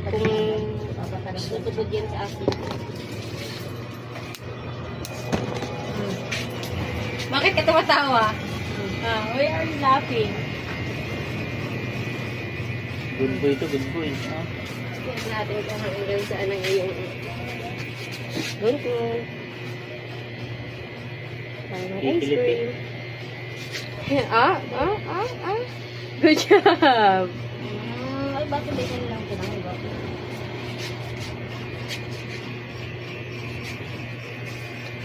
Kung tutubod yan sa akin. Bakit ka tumatawa? Why are you laughing? Good boy to, good boy. Tignan natin kung hanggang saan ang iyong good boy. Parang ice cream. Good job! Ay, bakit hindi ka lang pinangin?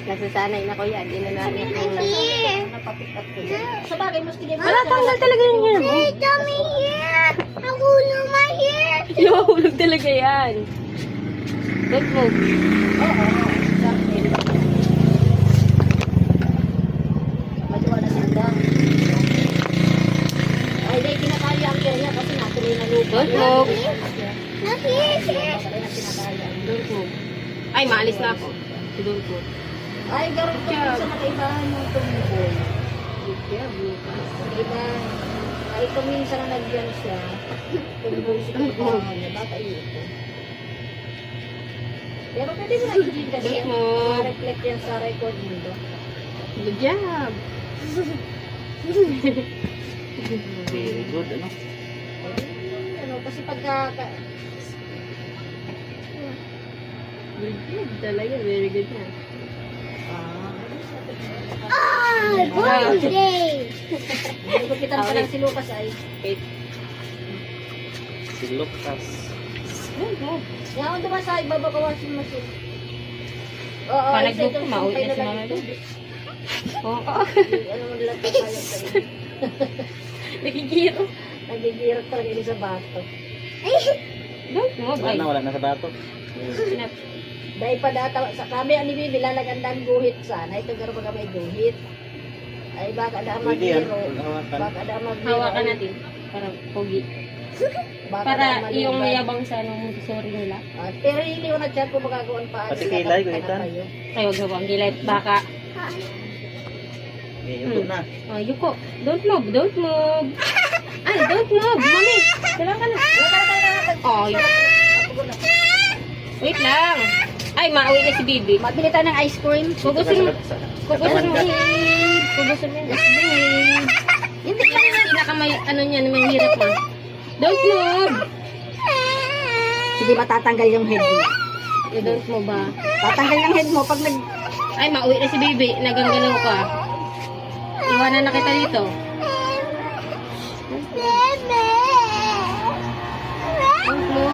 Nasasanay na ko yan. Di na namin kung Napapikat ko din. Sa bagay, mas tigil mo. tanggal talaga yan. Come here! Nahulog my hair! Iwahulog talaga yan. Don't move. Oo, exactly. Maliwanag ganda. Ay, hindi kinakaya ang kaya kasi natuloy na lupa. Don't move. Nahihihi! Don't move. Ay, maalis na ako. Don't move. Ay, gano'n ko sa nakaibahan ng tumuboy. Iba, ay kuminsan na nagyan siya. Tumuboy sa kapagahan niya. Baka ito. Pero pwede mo na-i-gin kasi Don't move. ma-reflect yan sa record mo. Good job. Very good, ano? Ano, kasi pagka... Good, good. Talaga, very good na. birthday! Gupitan pa lang si Lucas ay. Si Lucas. Don't move. Yan, diba sa ibaba ka washing machine? Oo, Panagbog isa ko, itong mauwi sumpay na si lang Mama ito. Oo. Ano mo nila tayo sa'yo? Nagigiro. Nagigirot talaga ini sa bato. Don't move. Ay, Wala na sa bato. sinap. Dahil pa data, sa kami ang Bibi, lalagandang guhit sana. Ito garo baga may guhit. Ay baka da Pwede yan. maghiro. Hawakan. Baka da maghiro. Hawakan natin. Para pogi. Baka Para da yung malibag. mayabang sa nung sorry nila. Pero hindi ko na-chat kung magagawan pa. Pati kilay, kulitan. Ay, wag mo bang gilit. Baka. Eh, yung na. Oh, yuko. Don't move. Don't move. Ay, don't move. Mami. Kailangan ka na. Oh, wait lang. Ay, mauwi na si Bibi. Mabili tayo ng ice cream. Kugusin mo. Kugusin mo. Katawan ka. Kugusin mo. Hindi lang yung pinakamay, ano niya, may hirap mo. Don't move. Hindi matatanggal yung head mo. Don't move ba? Tatanggal yung head mo pag nag... Ay, mauwi na si Bibi. Naganggalaw ka. Iwanan na kita dito.